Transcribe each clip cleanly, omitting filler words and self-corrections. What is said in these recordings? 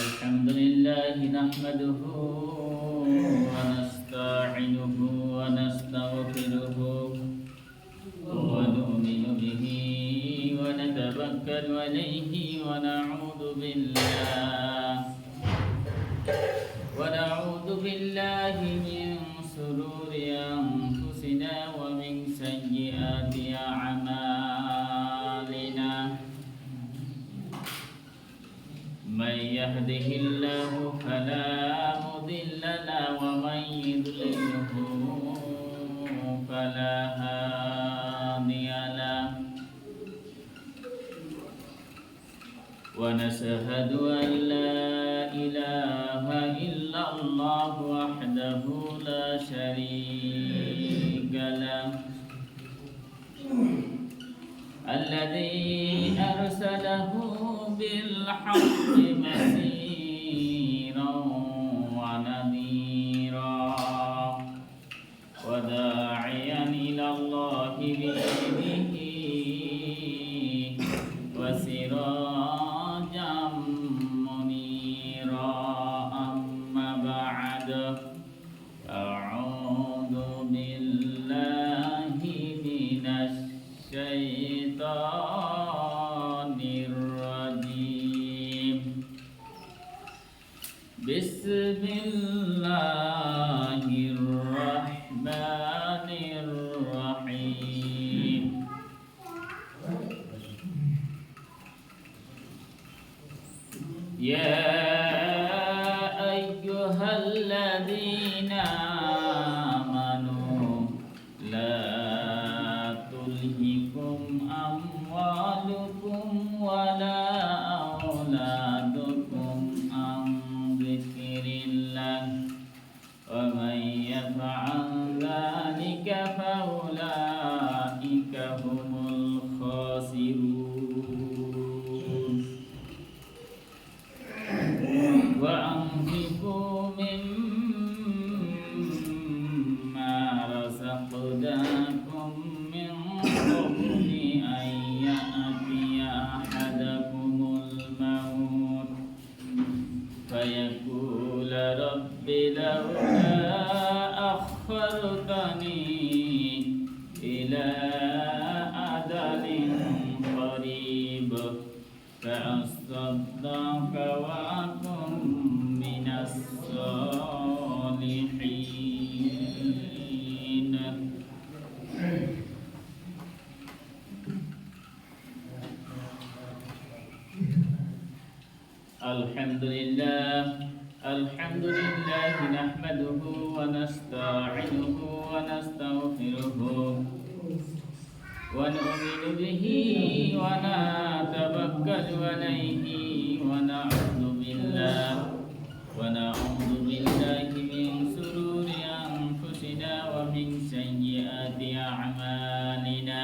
الحمد لله نحمده ونستعينه ونستغفره ونؤمن به ونتوكل عليه ونعوذ بالله من شرور أنفسنا ومن سيئات أعمالنا من يهده الله فلا مضل له ومن يضلله فلا هادي له ونشهد أن لا إله إلا الله وحده لا شريك له الذي أرسله بالحق بشيرا ونذيرا وداعيا إلى الله بإذنه وسراجا منيرا أما بعد أعوذ بالله من الشيطان الرجيم بسم الله الرحمن الرحيم يا أيها الذين آمنوا لا تلهكم أموالكم ولا أولادكم عن ذكر الله ومن يفعل ذلك فأولئك هم الخاسرون وأنفقوا مما رزقناكم من قبل أن يأتي أحدكم الموت فيقول رب لولا أخرتني إلى أجل قريب فأصدق وأكن من الصالحين الحمد لله نحمده ونستعينه ونستغفره ونؤمن به ونتوكل عليه ونعوذ بالله من شرور أنفسنا ومن سيئات أعمالنا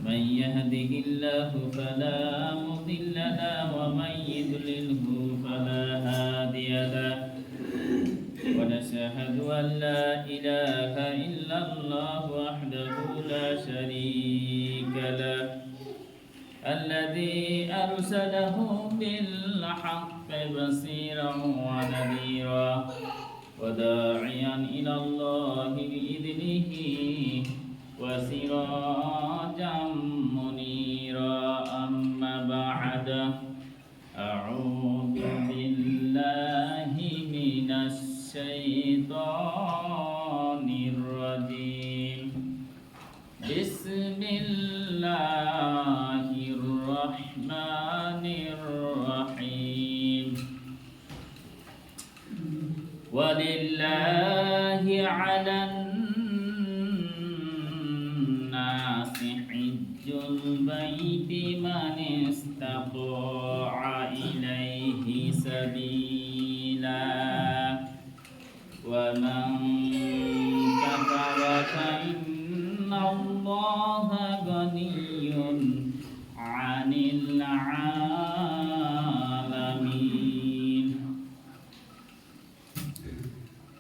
من يهده الله فلا مضل له ومن يضلله فلا هادي له ونشهد أن لا إله إلا الله وحده لا شريك له الذي أرسله بالحق بصيرا ونذيرا وداعيا إلى الله بإذنه وسراجا منيرا أما بعد أعوذ بالله من الشيطان الرجيم بسم الله الرحمن الرحيم ولله على الناس حج البيت من استطاع إليه سبيلا ومن كفر فإن الله غني عن العالمين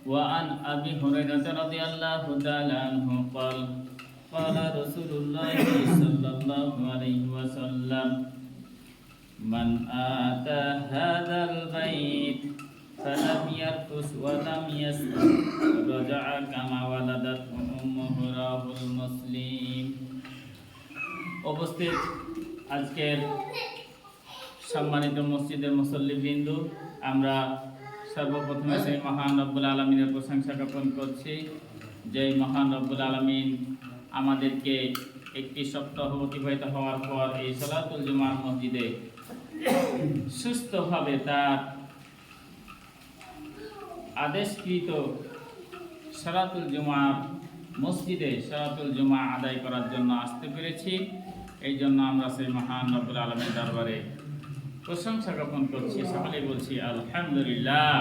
وعن أبي هريرة رضي الله تعالى عنه قال قال رسول الله صلى الله عليه وسلم মান আতা হাযাল বাইত ফালাম ইয়ারফুস ওয়া লাম ইয়াসকুত রাজা'a কামা ওয়ালাদাতহু উম্মুহু রাহুল মুসলিম। উপস্থিত আজকের সম্মানিত মসজিদের মুসল্লিবৃন্দ, আমরা সর্বপ্রথমে সেই মহান রব্বুল আলমিনের প্রশংসা জ্ঞাপন করছি, যে মহান রব্বুল আলমিন আমাদেরকে একটি সপ্তাহ অতিবাহিত হওয়ার পর এই সালাতুল জুমার মসজিদে সুস্থভাবে তার আদেশকৃত সালাতুল জুমার মসজিদে সালাতুল জুমা আদায় করার জন্য আসতে পেরেছি। এই জন্য আমরা সেই মহান রব্বুল আলমীর দরবারে প্রশংসা জ্ঞাপন করছি, সকলেই বলছি আলহামদুলিল্লাহ।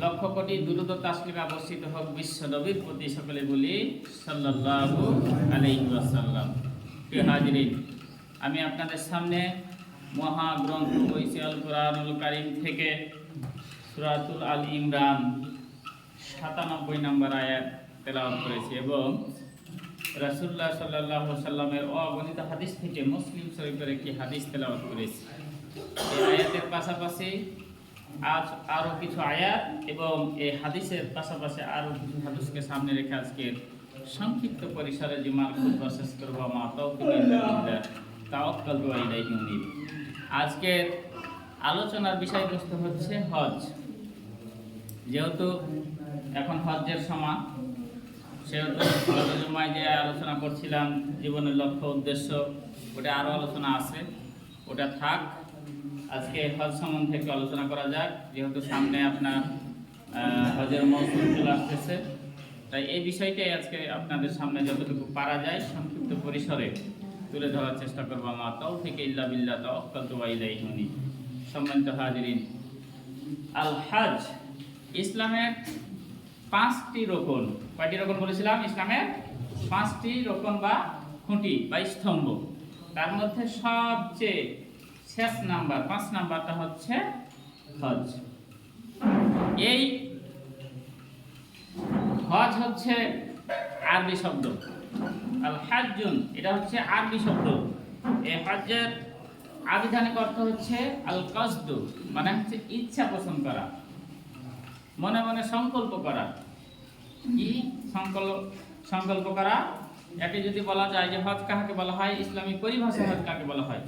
লক্ষ কোটি দুরূদ ও তাসলিম অবস্থিত হোক বিশ্ব নবীর প্রতি, সকলে বলি সাল্লাল্লাহু আলাইহি ওয়াসাল্লাম। প্রিয় হাজিরিন, আমি আপনাদের সামনে মহাগ্রন্থ বইছে আল কোরআনুল কারীম থেকে সূরাতুল আল ইমরান ৯৭ নম্বর আয়াত তেলাওয়াত করেছি এবং রাসূলুল্লাহ সাল্লাল্লাহু আলাইহি ওয়াসাল্লামের অগণিত হাদিস থেকে মুসলিম শরীফের একটি হাদিস তেলাওয়াত করেছি। এই আয়াতের পাশাপাশি আজ আরও কিছু আয়াত এবং এই হাদিসের পাশাপাশি আরও কিছু হাদিসকে সামনে রেখে আজকে সংক্ষিপ্ত পরিসরে জুমার খুতবা শেষ করব। মা তাওফিক ইল্লা বিল্লাহ, তাওয়াক্কালতু আলাইহি মুনিব। আজকের আলোচনার বিষয়বস্তু হচ্ছে হজ। যেহেতু এখন হজ্জের সময়, সেহেতু গত জুমায় যে আলোচনা করছিলাম জীবনের লক্ষ্য উদ্দেশ্য, ওটা আরও আলোচনা আছে, ওটা থাক। আজকে হজ সম্বন্ধে একটু আলোচনা করা যাক, যেহেতু সামনে আপনার হজের মৌসুম চলে আসতেছে। তাই এই বিষয়টাই আজকে আপনাদের সামনে যতটুকু পারা যায় সংক্ষিপ্ত পরিসরে তুলে ধরার চেষ্টা করবো। মা তাওফিক ইল্লা বিল্লাহ, তাওয়াক্কালতু আলাইহি মুনিব। সম্মানিত হাজিরিন, আল হজ ইসলামের 5টি রকন। কয়টি রকন বলেছিলাম? ইসলামের 5টি রকন বা খুঁটি বা স্তম্ভ। তার মধ্যে সবচেয়ে শেষ নাম্বার 5 নাম্বারটা হচ্ছে হজ। এই হজ হচ্ছে আরবি শব্দ, আল হাজ্জুন, এটা হচ্ছে আরবি শব্দ। এই হজ্জের আবিধানিক অর্থ হচ্ছে আল কসদু, মানে হচ্ছে ইচ্ছা পোষণ করা, মনে মনে সংকল্প করা। কি সংকল্প করা? একে যদি বলা যায় যে হজ কাকে বলা হয়, ইসলামী পরিভাষায় হজ কাকে বলা হয়,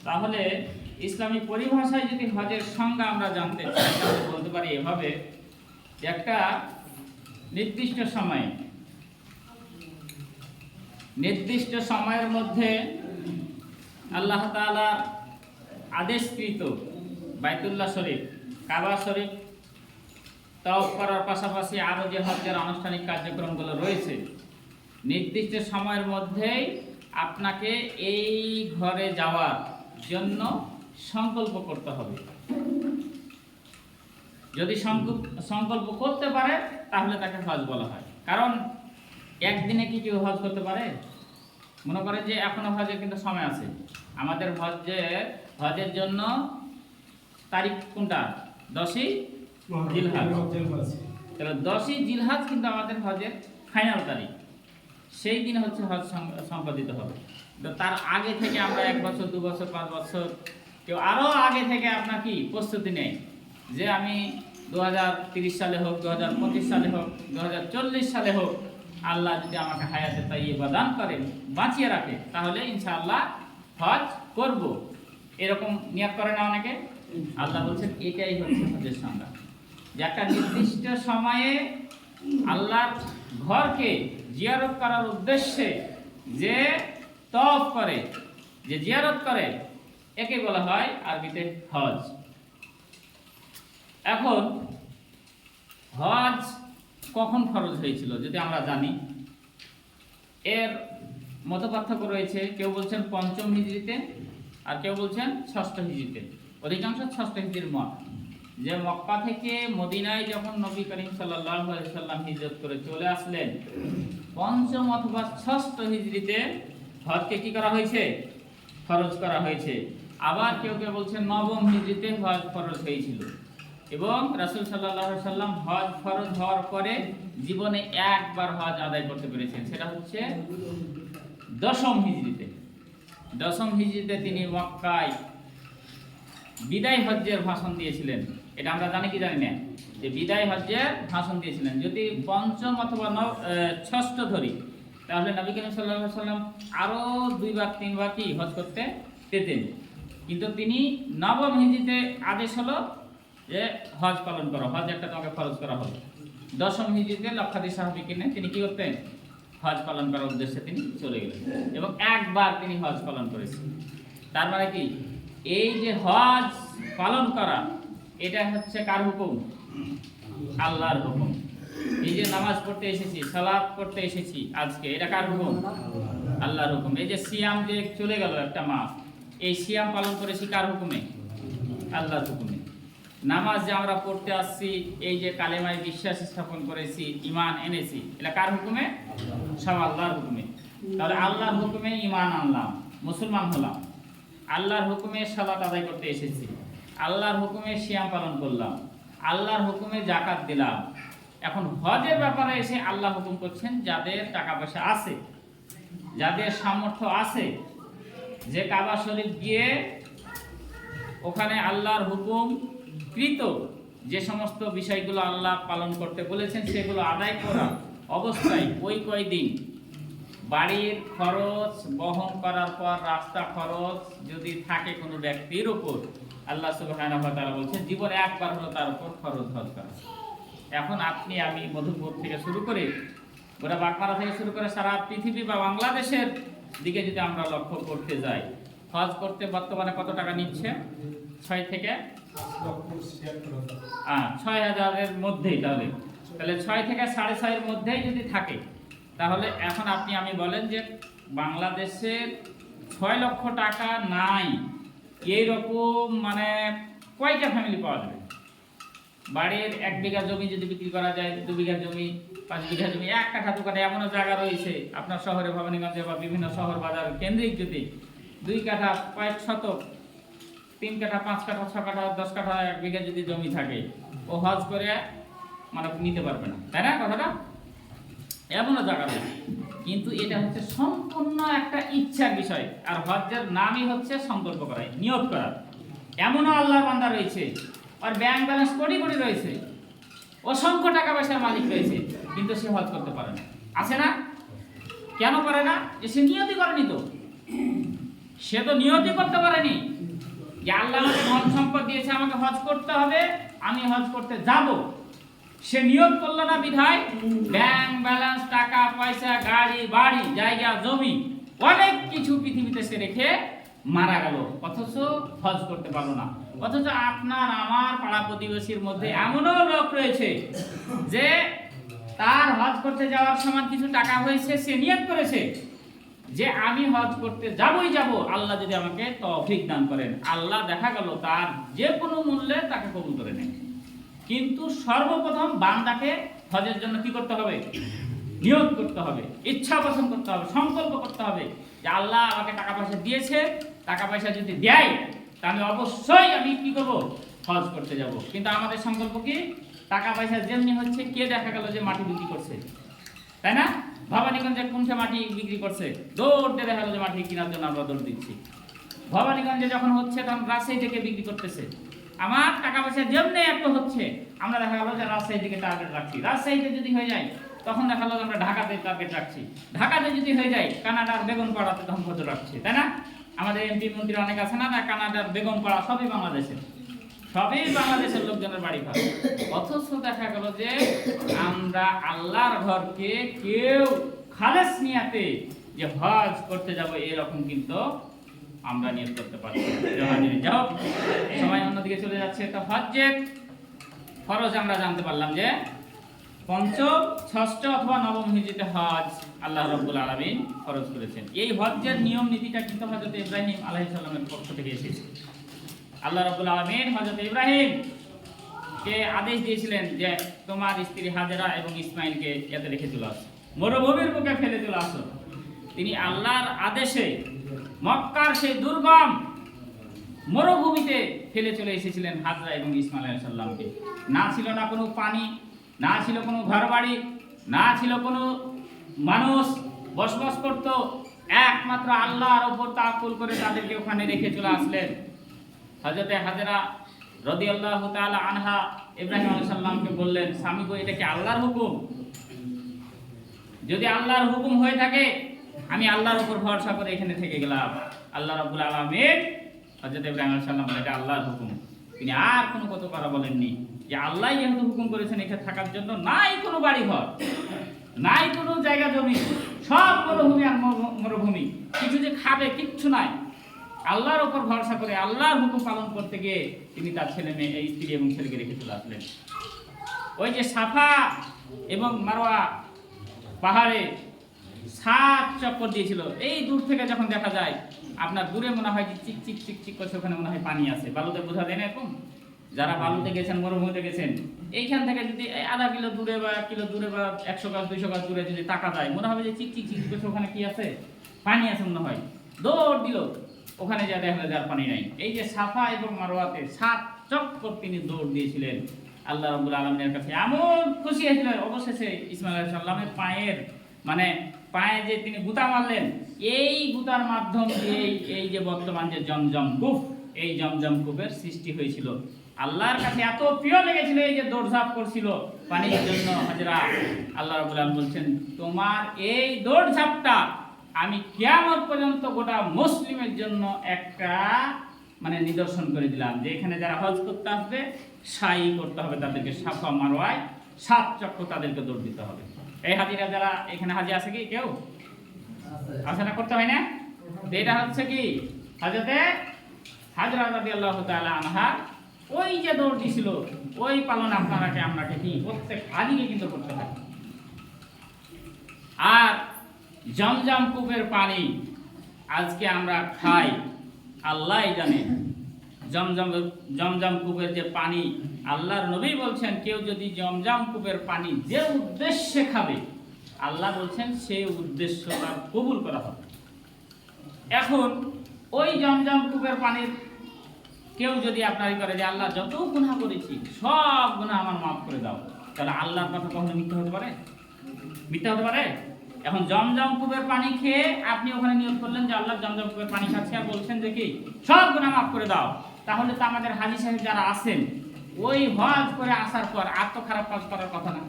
তাহলে ইসলামী পরিভাষায় যদি হজের সংজ্ঞা আমরা জানতে চাই, তাহলে বলতে পারি এভাবে: একটা নির্দিষ্ট সময়ের মধ্যে আল্লাহ তাআলার আদেশকৃত বাইতুল্লাহ শরীফ, কাবা শরীফ তাওয়াফ করার পাশাপাশি আরও যে হজ্জের আনুষ্ঠানিক কার্যক্রমগুলো রয়েছে, নির্দিষ্ট সময়ের মধ্যেই আপনাকে এই ঘরে যাওয়ার জন্য সংকল্প করতে হবে। যদি সংকল্প করতে পারে তাহলে তাকে হজ বলা হয়। কারণ একদিনে কি কেউ হজ করতে পারে? মনে করেন যে এখনো হজের কিন্তু সময় আছে। আমাদের হজের জন্য তারিখ কোনটা? 10ই জিলহজ। তাহলে 10ই জিলহজ কিন্তু আমাদের হজের ফাইনাল তারিখ। সেই দিন হচ্ছে হজ সম্পাদিত হবে। তো তার আগে থেকে আমরা 1 বছর, 2 বছর, 5 বছর, কেউ আরও আগে থেকে আপনার কি প্রস্তুতি নেই যে আমি 2030 সালে হোক, 2025 সালে হোক, 2040 সালে হোক, আল্লাহ যদি আমাকে হায়াতে তাইয়্যিবা দান করেন, বাঁচিয়ে রাখে, তাহলে ইনশাআল্লাহ হজ করব, এরকম নিয়ত করে না অনেকে। আল্লাহ বলছেন এটাই হচ্ছে হজের সংজ্ঞা, যে একটা নির্দিষ্ট সময়ে আল্লাহর ঘরকে জিয়ারত করার উদ্দেশ্যে যে তওয়াফ করে, যে জিয়ারত করে, একে বলা হয় আরবিতে হজ। এখন হজ কখন ফরজ হয়েছিল যদি আমরা জানি, এর মতপার্থক্য রয়েছে। কেউ বলছেন 5ম হিজরিতে, আর কেউ বলছেন 6ষ্ঠ হিজরিতে। অধিকাংশ 6ষ্ঠ হিজরির মত, যে মক্কা থেকে মদিনায় যখন নবী করিম সাল্লাল্লাহু আলাইহি সাল্লাম হিজরত করে চলে আসলেন, 5ম অথবা 6ষ্ঠ হিজরিতে হজকে কি করা হয়েছে? ফরজ করা হয়েছে। আবার কেউ কেউ বলছেন 9ম হিজরিতে হজ ফরজ হয়েছিল এবং রাসূল সাল্লাল্লাহু আলাইহি সাল্লাম হজ ফরজ হওয়ার পরে জীবনে একবার হজ আদায় করতে পেরেছেন, সেটা হচ্ছে 10ম হিজরিতে। দশম হিজরিতে তিনি মক্কায় বিদায় হজ্জের ভাষণ দিয়েছিলেন। এটা আমরা জানি কি জানি না, যে বিদায় হজ্জের ভাষণ দিয়েছিলেন। যদি পঞ্চম অথবা ষষ্ঠ ধরি, তাহলে নবী করিম সাল্লাল্লাহু আলাইহি ওয়াসাল্লাম আরও 2-3বার কি হজ করতে পেতেন। কিন্তু তিনি নবম হিজরিতে আদেশ হলো যে হজ পালন করো, হজ একটা তোমাকে ফরজ করা হলো। দশম হিজরিতে লক্ষাধিক সাহাবীকে নিয়ে তিনি কি করতেন, হজ পালন করার উদ্দেশ্যে তিনি চলে গেলেন এবং একবার তিনি হজ পালন করেছেন। তার মানে কি, এই যে হজ পালন করা, এটা হচ্ছে কার হুকুম? আল্লাহর হুকুম। এই যে নামাজ পড়তে এসেছি, সালাত পড়তে এসেছি আজকে, এটা কার হুকুম? আল্লাহর হুকুম। এই যে সিয়াম যে চলে গেল একটা মাস, এই সিয়াম পালন করেছি কার হুকুমে? আল্লাহর হুকুমে। নামাজ যে আমরা পড়তে আসছি, এই যে কালেমায় বিশ্বাস স্থাপন করেছি, ঈমান এনেছি, এটা কার হুকুমে? সব আল্লাহর হুকুমে। তাহলে আল্লাহর হুকুমে ঈমান আনলাম, মুসলমান হলাম। আল্লাহর হুকুমে সালাত আদায় করতে এসেছি, আল্লাহর হুকুমে সিয়াম পালন করলাম, আল্লাহর হুকুমে যাকাত দিলাম। এখন হজের ব্যাপারে এসে আল্লাহ হুকুম করছেন, যাদের টাকা পয়সা আছে, যাদের সামর্থ্য আছে, যে কাবা শরীফ গিয়ে ওখানে আল্লাহর হুকুম কৃত যে সমস্ত বিষয়গুলো আল্লাহ পালন করতে বলেছেন, সেগুলো আদায় করা অবস্থায় ওই কয়দিন বাড়ির খরচ বহন করার পর রাস্তা খরচ যদি থাকে কোনো ব্যক্তির উপর, আল্লাহ সুবহানাহু ওয়া তাআলা বলছেন জীবনে একবার হলো তার উপর খরচ হজ করা। এখন আপনি আমি মধুপুর থেকে শুরু করে গোটা বাগমারা থেকে শুরু করে সারা পৃথিবী বা বাংলাদেশের দিকে যদি আমরা লক্ষ্য করতে যাই, হজ করতে বর্তমানে কত টাকা নিচ্ছে? 6 থেকে 6,000-এর মধ্যেই। তাহলে 6 থেকে 6.5-এর মধ্যেই যদি থাকে, তাহলে এখন আপনি আমি বলেন যে বাংলাদেশের 6 লক্ষ টাকা নাই, এইরকম মানে কয়টা ফ্যামিলি পাওয়া যাবে? বাড়ির 1 বিঘা জমি যদি বিক্রি করা যায়, 2 বিঘা জমি, 5 বিঘা জমি, 1 কাঠা দোকানে এমনও জায়গা রয়েছে আপনার শহরে, ভবানীগঞ্জে বা বিভিন্ন শহর বাজার কেন্দ্রিক, যদি 2 কাঠা, কয়েক শতক, 3 কাঠা, 5 কাঠা, 6 কাঠা, 10 কাঠা, 1 বিঘা যদি জমি থাকে, ও হজ করে মানে নিতে পারবে না, তাই না কথাটা? এমনও জায়গা রয়েছে। কিন্তু এটা হচ্ছে সম্পূর্ণ একটা ইচ্ছার বিষয়। আর হজ্জের নামই হচ্ছে সংকল্প করা, নিয়ত করা। এমনও আল্লাহর বান্দা রয়েছে, আর ব্যাংক ব্যালেন্স কোটি কোটি রয়েছে, অসংখ্য টাকা পয়সার মালিক রয়েছে, কিন্তু সে হজ করতে পারে না। আছে না? কেন পারে না? যে সে নিয়তই করেনি। তো সে তো নিয়তই করতে পারেনি যে আল্লাহ আমাকে ধন সম্পদ দিয়েছে, আমাকে হজ করতে হবে, আমি হজ করতে যাব। সে নিয়ত করলো না বিধায় ব্যাংক ব্যালেন্স, টাকা পয়সা, গাড়ি বাড়ি, জায়গা জমি, অনেক কিছু পৃথিবীতে সে রেখে মারা গেল, অথচ হজ করতে পারলো না। অথচ আপনার আমার পাড়া প্রতিবেশীর মধ্যে এমনও লোক রয়েছে যে তার হজ করতে যাওয়ার সময় কিছু টাকা হয়েছে, সে নিয়ত করেছে যে আমি হজ করতে যাবই যাব, আল্লাহ যদি আমাকে তৌফিক দান করেন। আল্লাহ দেখা গেল তার যে কোনো মূল্যে তাকে কবুল করে নেয়। কিন্তু সর্বপ্রথম বান্দাকে হজের জন্য কি করতে হবে? নিয়ত করতে হবে, ইচ্ছা পোষণ করতে হবে, সংকল্প করতে হবে যে আল্লাহ আমাকে টাকা পয়সা দিয়েছে, টাকা পয়সা যদি দেয় তাহলে অবশ্যই আমি কি করব? হজ করতে যাব। কিন্তু আমাদের সংকল্প কি? টাকা পয়সা যেমনি হচ্ছে, কে দেখা গেল যে মাটি বিক্রি করছে, তাই না? ভবানীগঞ্জে কোনটা মাটি বিক্রি করছে, দৌড় দিয়ে দেখা গেল যে মাটি কেনার জন্য আমরা দৌড় দিচ্ছি। ভবানীগঞ্জে যখন হচ্ছে তখন রাজশাহী থেকে বিক্রি করতেছে। আমার টাকা পয়সা যেমনি একটু হচ্ছে, আমরা দেখা গেল যে রাজশাহী থেকে টার্গেট রাখছি। রাজশাহীতে যদি হয়ে যায় তখন দেখা গেল আমরা ঢাকাতে টার্গেট রাখছি। ঢাকাতে যদি হয়ে যায় কানাডার বেগুনপাড়াতে তখন নজর রাখছি, তাই না? আমাদের এমপি মন্ত্রী অনেক আছে না, কানাডার বেগুনপাড়া, সবই বাংলাদেশের লোকজনের বাড়ি ঘর। অথচ দেখা গেল যে আমরা আল্লাহর ঘরকে কেউ খালেস নিয়াতে যে হজ করতে যাব এরকম কিন্তু আমরা নিয়ত করতে পারি। যাও সময় অন্যদিকে চলে যাচ্ছে। তো হজ্জের ফরজ আমরা জানতে পারলাম যে পঞ্চম, ষষ্ঠ অথবা নবম হিজরিতে হজ আল্লাহ রাব্বুল আলামিন ফরজ করেছেন। এই হজ্জের নিয়ম নীতিটা কিন্তু হযরত ইব্রাহিম আলাইহিস সালামের পক্ষ থেকে এসেছে। আল্লাহ রাব্বুল আলামিন হযরত ইব্রাহিম কে আদেশ দিয়েছিলেন যে তোমার স্ত্রী হাজেরা এবং ইসমাইলকে এতে রেখে চলে আসো, মরুভূমির বুকে ফেলে চলে আসো। তিনি আল্লাহর আদেশে মক্কার সেই দুর্গম মরুভূমিতে ফেলে চলে এসেছিলেন হাজরা এবং ইসমাইল আলাইহিস সালামকে। না ছিল না কোনো পানি, না ছিল কোনো ঘরবাড়ি, না ছিল কোনো মানুষ বসবাস করত, একমাত্র আল্লাহর উপর তাওয়াক্কুল করে তাদেরকে ওখানে রেখে চলে আসলেন। হযরতে হাজেরা রাদিয়াল্লাহু তাআলা আনহা ইব্রাহিম আলাইহিস সালামকে বললেন, স্বামী গো, এটা কি আল্লাহর হুকুম? যদি আল্লাহর হুকুম হয়ে থাকে আমি আল্লাহর উপর ভরসা করে এখানে থেকে গেলাম। আল্লাহ রাব্বুল আলামিন হযরত ইব্রাহিম আলাইহিস সালাম বলেন, এটা আল্লাহর হুকুম। তিনি আর কোনো কথা বলেননি, যে আল্লাহ যেহেতু হুকুম করেছেন এখানে থাকার জন্য, নাই কোনো বাড়ি ঘর, নাই কোনো জায়গা জমি, সব মরুভূমি আর মরুভূমি, কিছু যে খাবে কিচ্ছু নাই। আল্লাহর উপর ভরসা করে আল্লাহর হুকুম পালন করতে গিয়ে তিনি তার ছেলে মেয়ে, এই স্ত্রী এবং ছেলেকে রেখে চলে আসলেন। ওই যে সাফা এবং মারওয়া পাহাড়ে 7 চক্কর দিয়েছিল, এই দূর থেকে যখন দেখা যায় আপনার দূরে মনে হয় যে চিক চিক চিক চিক করছে, ওখানে মনে হয় পানি আছে। বালুতে বোঝা যায় না এরকম? যারা বালুতে গেছেন, মরুভূমিতে গেছেন, এইখান থেকে যদি আধা কিলো দূরে বা 1 কিলো দূরে বা 100 গাছ 200 গাছ দূরে যদি তাকা যায়, মনে হবে যে চিক চিক চিক করছে, ওখানে কি আছে? পানি আছে মনে হয়। দৌড় দিল, ওখানে যা দেখা যায় পানি নাই। এই যে সাফা এবং মারওয়াতে 7 চক্কর তিনি দৌড় দিয়েছিলেন। আল্লাহ রাব্বুল আলামিনের কাছে এমন খুশি হয়েছিলেন, অবশেষে ইসমাঈল আলাইহিস সালামের পায়ে যে তিনি গুতা মারলেন, এই গুতার মাধ্যম দিয়ে এই যে বর্তমান যে জমজম কূপ, এই জমজম কূপের সৃষ্টি হয়েছিল। আল্লাহর কাছে এত প্রিয় লেগেছিল, এই যে দৌড়ঝাঁপ করছিল পানির জন্য হাজেরা, আল্লাহ রাব্বুল আলামিন বলছেন, তোমার এই দৌড়ঝাঁপটা আমি কিয়ামত পর্যন্ত গোটা মুসলিমের জন্য একটা নিদর্শন করে দিলাম, যে এখানে যারা হজ করতে আসবে সাই করতে হবে, তাদেরকে সাফা মারওয়ায় 7 চক্কর তাদেরকে দৌড় দিতে হবে। এই হাজিরা যারা এখানে হাজি আছে কি কেউ আছে? না, করতে হয় না? এটা হচ্ছে কি হযরতে হাজরা রাদিয়াল্লাহু তাআলা আনহা ওই যে দৌড় দিছিল, ওই পালন আপনাকে কি প্রত্যেক হাজিকে কিন্তু করতে হয়। আর জমজম কূপের পানি আজকে আমরা খাই, আল্লাহই জানে। জমজম কূপের যে পানি, আল্লাহর নবী বলছেন, কেউ যদি জমজম কূপের পানি যে উদ্দেশ্যে খাবে, আল্লাহ বলছেন সেই উদ্দেশ্য তার কবুল করা হবে। এখন ওই জমজম কূপের পানির কেউ যদি আপনারই করে যে আল্লাহ যত গুনাহ করেছি সব গুনাহ আমার মাফ করে দাও, তাহলে আল্লাহর কথা কখনো মিথ্যা হতে পারে? মিথ্যা হতে পারে? এখন জমজম কূপের পানি খেয়ে আপনি ওখানে নিয়োগ করলেন যে আল্লাহ জমজম কূপের পানি খাচ্ছে, আর বলছেন যে কি সব গুনাহ মাফ করে দাও, তাহলে তো আমাদের হাজী সাহেব যারা আছেন, ওই হজ করে আসার পর আর তো খারাপ কাজ করার কথা না।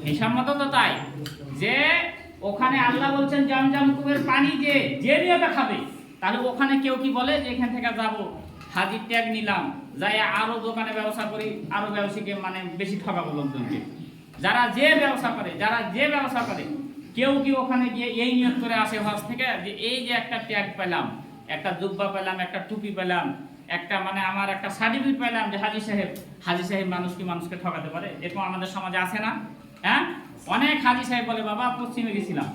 হিসাব মতো তো তাই, যে ওখানে আল্লাহ বলছেন জমজম কূপের পানি যে নিয়তে খাবে, তাহলে ওখানে কেউ কি বলে যে এখান থেকে যাবো, হাজির ট্যাগ নিলাম, যাই আরো দোকানে ব্যবসা করি, আরো ব্যবসায়ীকে বেশি ঠকাবো লোকজনকে। যারা যে ব্যবসা করে কেউ কি ওখানে গিয়ে এই নিয়ত করে আসে হজ থেকে, যে এই যে একটা ট্যাগ পেলাম, একটা জুব্বা পেলাম, একটা টুপি পেলাম, একটা আমার একটা সার্টিফিকেট পেলাম যে হাজী সাহেব মানুষকে ঠকাতে পারে? এরকম আমাদের সমাজে আছে না? হ্যাঁ, অনেক হাজী সাহেব বলে, বাবা পশ্চিমে গেছিলাম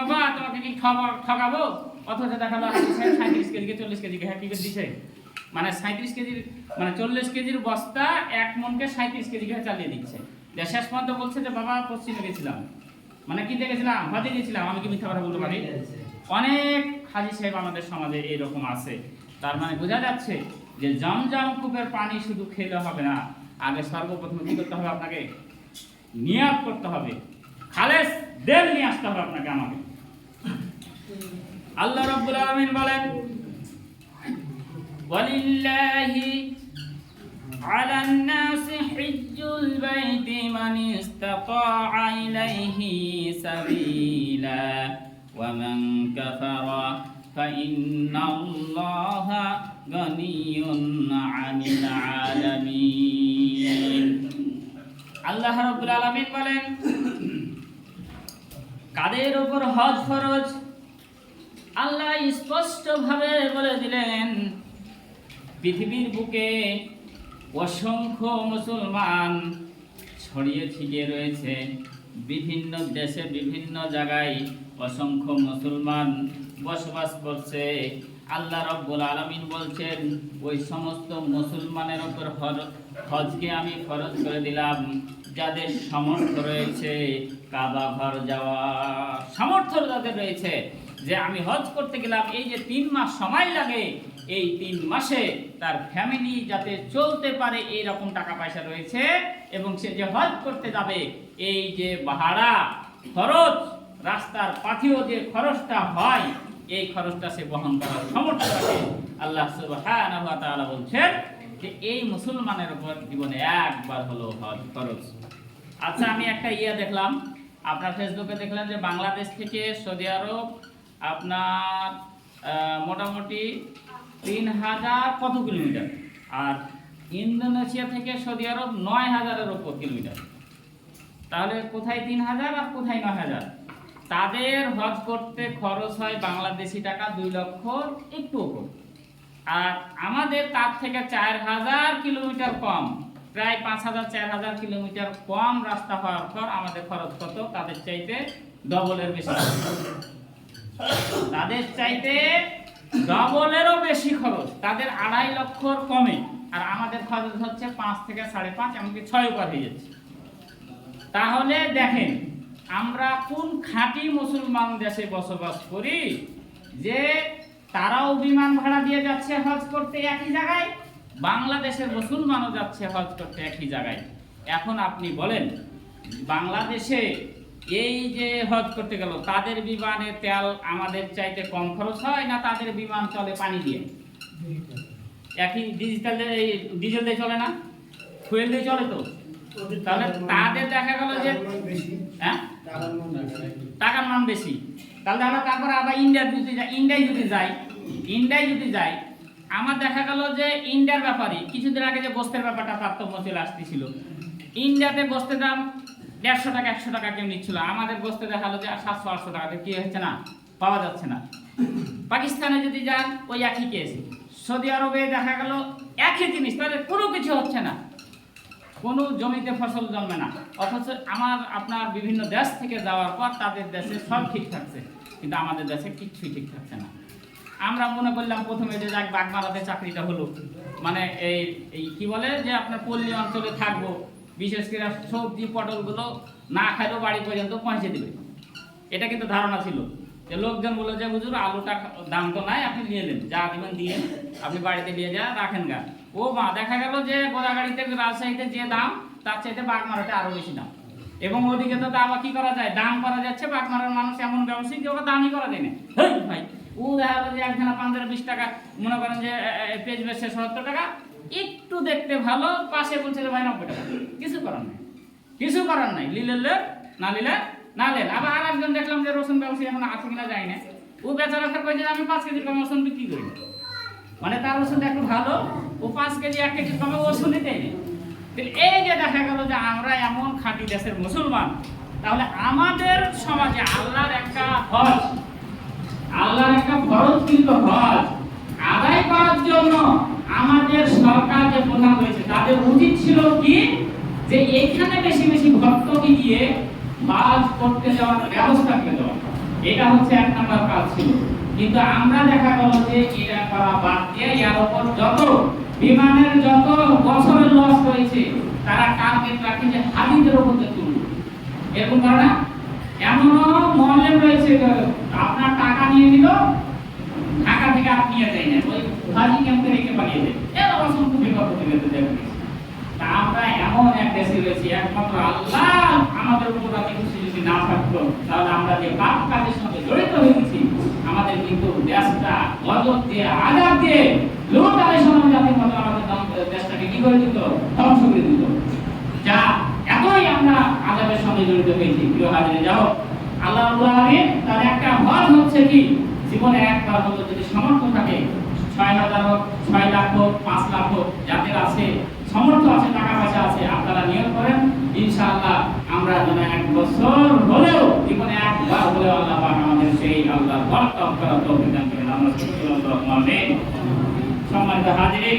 বাবা, তোমাকে কি ঠকাবো, অথচ দেখালো হাজী সাহেব 37 কেজি 40 কেজি কি দিছে, 37 কেজির 40 কেজির বস্তা 1 মনকে 37 কেজি চালিয়ে দিচ্ছে। শেষ পর্যন্ত বলছে যে বাবা পশ্চিমে গেছিলাম, কি দেখেছিলাম, হজে গেছিলাম। আমি কি মিথ্যা কথা বলতে পারি? অনেক হাজী সাহেব আমাদের সমাজে এইরকম আছে। তার বোঝা যাচ্ছে যে জমজম কূপের পানি শুধু খেলে হবে না, আগে সর্বপ্রথম কি করতে হবে? আপনাকে নিয়াত করতে হবে, খালেস দিল নিয়ে আসতে হবে আপনাকে আমাকে। আল্লাহ রাব্বুল আলামিন বলেন, ওয়ালিল্লাহি আলান নাসি হিজ্জুল বাইতি মান ইসতাতাআ ইলাইহি সাবিলা ওয়া মান কাফারা ফাইন্নাল্লাহা গানিয়্যুন আনিল আলামিন। আল্লাহ রাব্বুল আলামিন বলেন, কাদের উপর হজ ফরজ? আল্লাহ স্পষ্টভাবে বলে দিলেন, পৃথিবীর বুকে অসংখ্য মুসলমান ছড়িয়ে ছিটিয়ে রয়েছে, বিভিন্ন দেশে বিভিন্ন জায়গায় অসংখ্য মুসলমান বসবাস করছে। আল্লাহ রাব্বুল আলামিন বলছেন, ওই সমস্ত মুসলমানের উপর হজকে আমি ফরজ করে দিলাম যাদের সামর্থ্য রয়েছে কাবা ঘর যাওয়া, সামর্থ্য যাদের রয়েছে, যে আমি হজ করতে গেলাম, এই যে 3 মাস সময় লাগে, এই 3 মাসে তার ফ্যামিলি যাতে চলতে পারে এই রকম টাকা পয়সা রয়েছে, এবং সে যে হজ করতে যাবে এই যে ভাড়া খরচ রাস্তার পাথেও যে খরচটা হয় এই খরচটা সে বহন করার সমর্থ রাখে। আল্লাহ সুবহানাহু ওয়া তাআলা বলছেন যে এই মুসলমানের উপর জীবনে একবার হলো হজ খরচ। আচ্ছা, আমি একটা দেখলাম, আপনার ফেসবুকে দেখলাম যে বাংলাদেশ থেকে সৌদি আরব আপনার মোটামুটি 3000 কত কিলোমিটার, আর ইন্দোনেশিয়া থেকে সৌদি আরব 9000-এর উপর কিলোমিটার। তাহলে কোথায় 3000 আর কোথায় 9000? তাদের হজ করতে খরচ হয় বাংলাদেশি টাকা 2 লক্ষ একটু উপর, আর আমাদের তার থেকে 4000 কিলোমিটার কম, প্রায় 5000-4000 কিলোমিটার কম রাস্তা হওয়ার পর আমাদের খরচ কত? তাদের চাইতে ডবলের বেশি, তাদের চাইতে ডবলেরও বেশি খরচ। তাদের 2.5 লক্ষর কমে, আর আমাদের খরচ হচ্ছে 5 থেকে 5.5, এমনকি 6 উপর হয়ে যাচ্ছে। তাহলে দেখেন আমরা কোন খাঁটি মুসলমান দেশে বসবাস করি যে তারাও বিমান ভাড়া দিয়ে যাচ্ছে হজ করতে একই জায়গায়, বাংলাদেশের মুসলমানও যাচ্ছে হজ করতে একই জায়গায়। এখন আপনি বলেন, বাংলাদেশে এই যে হজ করতে গেল তাদের বিমানে তেল আমাদের চাইতে কম খরচ হয় না তাদের বিমান চলে পানি দিয়ে? একই ডিজেল দিয়ে চলে না, ফুয়েল দিয়ে চলে তো। তাহলে তাদের দেখা গেল যে হ্যাঁ টাকার মান বেশি। তাহলে আমরা তারপরে আবার ইন্ডিয়ায় যদি যাই আমার দেখা গেল যে ইন্ডিয়ার ব্যাপারে কিছুদিন আগে যে গোস্তের ব্যাপারটা তারতম্য চলে আসতেছিল, ইন্ডিয়াতে গোস্তের দাম 150 টাকা 100 টাকা কেউ নিচ্ছিল, আমাদের গোস্তে দেখা গেলো যে 700-800 টাকাতে কি হচ্ছে না, পাওয়া যাচ্ছে না। পাকিস্তানে যদি যান ওই একই কেস, সৌদি আরবে দেখা গেল একই জিনিস, তাদের কোনো কিছু হচ্ছে না, কোনো জমিতে ফসল জন্মে না, অথচ আপনার বিভিন্ন দেশ থেকে যাওয়ার পর তাদের দেশে সব ঠিক থাকছে, কিন্তু আমাদের দেশে কিচ্ছুই ঠিক থাকছে না। আমরা মনে করলাম প্রথমে যে যাক বাগমারাতে চাকরিটা হলো, মানে এই কি বলে যে আপনার পল্লী অঞ্চলে থাকবো, বিশেষ করে সবজি পটলগুলো না খাইলেও বাড়ি পর্যন্ত পৌঁছে দেবে, এটা কিন্তু ধারণা ছিল। যে লোকজন বললো যে হুজুর আলুটা দাম তো নাই, আপনি নিয়ে নেন, যা দিবেন দিয়ে আপনি বাড়িতে নিয়ে যা রাখেন গা। ও মা, দেখা গেল যে গোদাগাড়িতে রাজশাহীতে যে দাম তার চাইতে বাগমারাতে আরো বেশি দাম, এবং ওদিকে তো আবার কি করা যায়, দাম করা যাচ্ছে। বাগমারার মানুষ এমন ব্যবসায়িক যে ওকে দামই করা যায় না। ভাই ও দেখা গেল যে একখানা 15-20 টাকা, মনে করেন যে পেজ বেচছে 70 টাকা, একটু দেখতে ভালো, পাশে বলছে যে ভাই 90 টাকা, কিছু করার নাই, নিলে না নিলে না নেন। আবার আর একজন দেখলাম যে রসুন ব্যবসায়ী এখন আছে কিনা যায় না, ও বেচারা কয়েছে আমি 5 কেজি কমে রসুন বিক্রি করি, মানে তার রসুনটা একটু ভালো, ও 5 কেজি 1 কেজি কমে রসুনই দেয় না। এই যে দেখা গেল যে আমরা এমন খাঁটি দেশের মুসলমান, তাহলে আমাদের সমাজে আল্লাহর একটা হজ, আল্লাহর একটা ফরজকৃত হজ আদায় করার জন্য আমাদের সরকার যে প্রধান হয়েছে তাদের উচিত ছিল কি, যে এখানে বেশি বেশি ভক্তকে দিয়ে বাস করতে যাওয়ার ব্যবস্থা করে দেওয়া, এটা হচ্ছে 1 নম্বর কাজ ছিল। কিন্তু আমরা দেখা গেল যে এটা করা বাদ দিয়ে এর উপর যত বিমানের যত বছরের লস হয়েছে তারা টার্গেট রাখে যে হাজিদের উপর তুলবে, এরকম করে না? এমনও মহল্লে রয়েছে আপনার টাকা নিয়ে নিল, ঢাকা থেকে আপনি নিয়ে যাই না, ওই হাজি ক্যাম্পে রেখে পাঠিয়ে দেয়, এর অসংখ্য বিপদ প্রতিবেদন দেবে। তা আমরা এমন এক দেশে রয়েছি, একমাত্র আল্লাহ আমাদের উপর কিছু যদি না থাকতো তাহলে আমরা যে পাপ কাজের সঙ্গে জড়িত হয়েছি, আমাদের কিন্তু দেশটা গজব দিয়ে আযাব দিয়ে লোক আলাইহিস জাতির মতো আমাদের দেশটাকে কি করে দিত, ধ্বংস করে দিত। যা এতই আমরা আযাবের সঙ্গে জড়িত হয়েছি। প্রিয় হাজির, যাও আল্লাহ রাব্বুল আলামিন তার একটা হজ হচ্ছে কি, জীবনে একবার হলো যদি সামর্থ্য থাকে, 6000 হোক, 6 লাখ হোক, 5 লাখ হোক, যাদের আছে সামর্থ্য আছে, টাকা পয়সা আছে, আপনারা নিয়োগ করেন, ইনশাআল্লাহ আমরা যেন 1 বছর হলেও জীবনে একবার হলেও আল্লাহ পাক আমাদের সেই আল্লাহর বরকত করার তৌফিক দান করেন। আমরা আমিন। সম্মানিত হাজিরিন,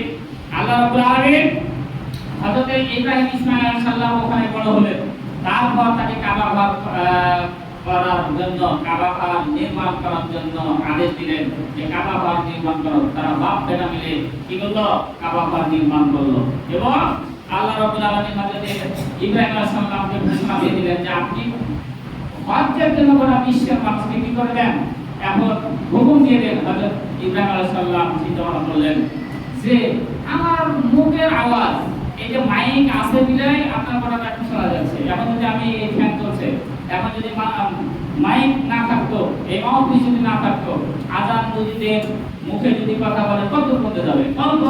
আল্লাহ রাব্বুল আলামিন হযরত ইব্রাহিম ইসমাঈল আলাইহিস সালাম ওখানে বড় হলেন, তারপর তাকে কাবা ঘর করার জন্য, কাবা ঘর নির্মাণ করার জন্য আদেশ দিলেন যে কাবা ঘর নির্মাণ করো। তারা বাপ বেটা মিলে কি করলো, কাবা ঘর নির্মাণ করলো। এবং আল্লাহ রাব্বুল আলামিন হযরত ইব্রাহিম আলাইহিস সালামকে ঘোষণা দিয়ে দিলেন যে আপনি হজ্জের জন্য গোটা বিশ্বের মানুষকে কি করবেন, এখন হুকুম দিয়ে দেন। হযরত ইব্রাহিম আলাইহিস সালাম চিন্তা ভাবনা করলেন যে আমার মুখের আওয়াজ, এই যে মাইক আছে বিলাই আপনার কথাটা এখন শোনা যাচ্ছে, এখন যদি আমি এই ফ্যান চলছে, এখন যদি মাইক না থাকতো, এই মাউথপিস যদি না থাকতো, আজান যদি দেন, মুখে যদি কথা বলে, কত করতে যাবে অল্প।